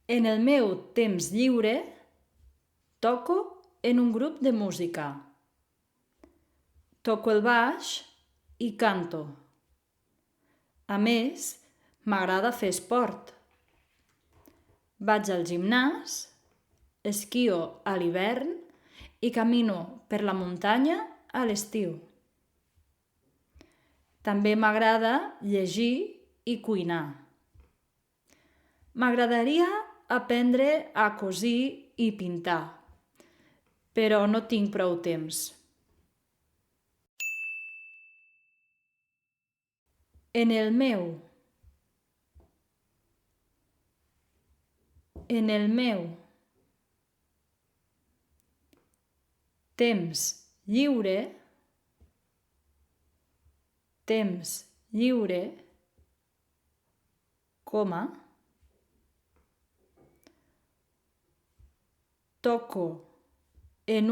En el meu temps lliure toco en un grup de música. Toco el baix i canto. A més, m'agrada fer esport. Vaig al gimnàs, esquio a l'hivern i camino per la muntanya a l'estiu. També m'agrada llegir i cuinar. M'agradaria aprendre a cosir i pintar, però no tinc prou temps. En el meu temps lliure, toco en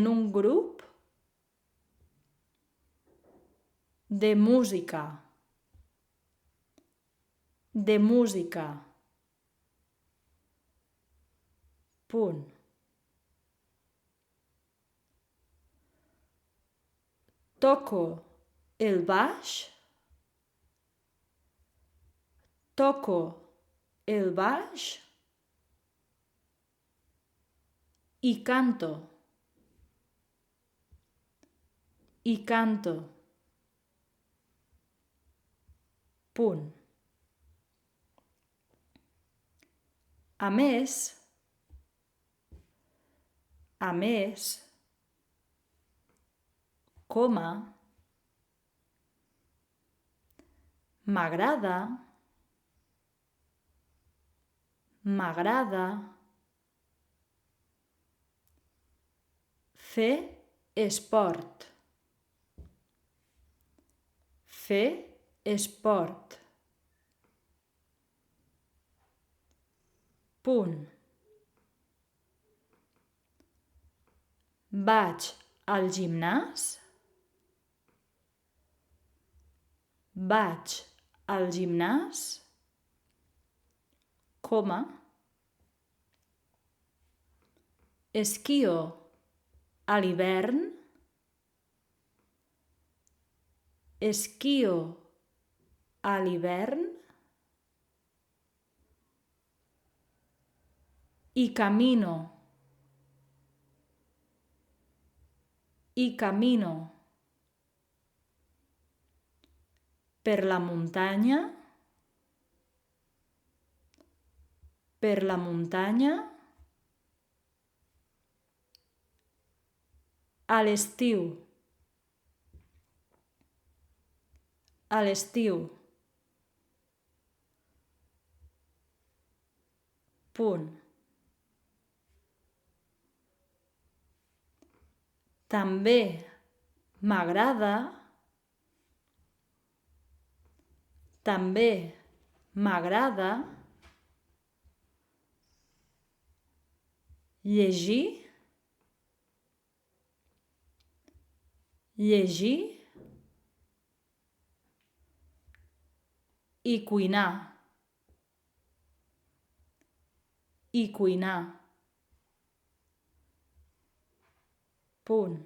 un grup de música. Punt. Toco el baix i canto. Punt. A més, m'agrada fer esport. Punt. Vaig al gimnàs, esquio a l'hivern, i camino per la muntanya a l'estiu. Punt. També m'agrada llegir i cuinar. Punt.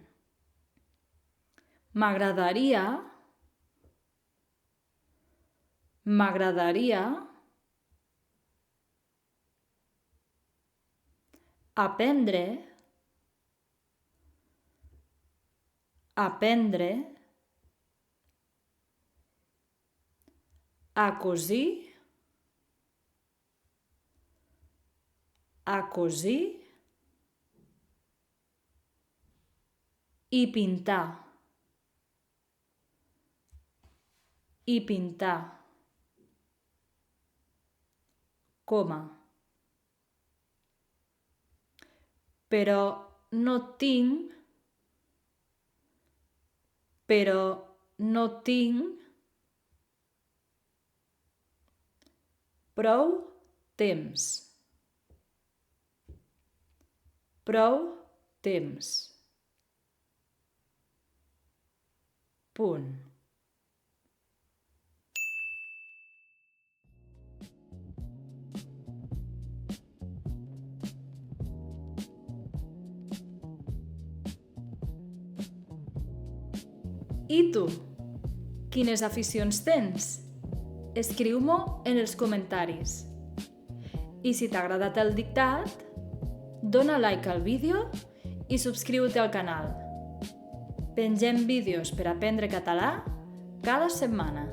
M'agradaria aprendre a cosir i pintar. Però no tinc prou temps. Punt. I tu? Quines aficions tens? Escriu-m'ho en els comentaris. I si t'ha agradat el dictat, dona like al vídeo i subscriu-te al canal. Pengem vídeos per aprendre català cada setmana.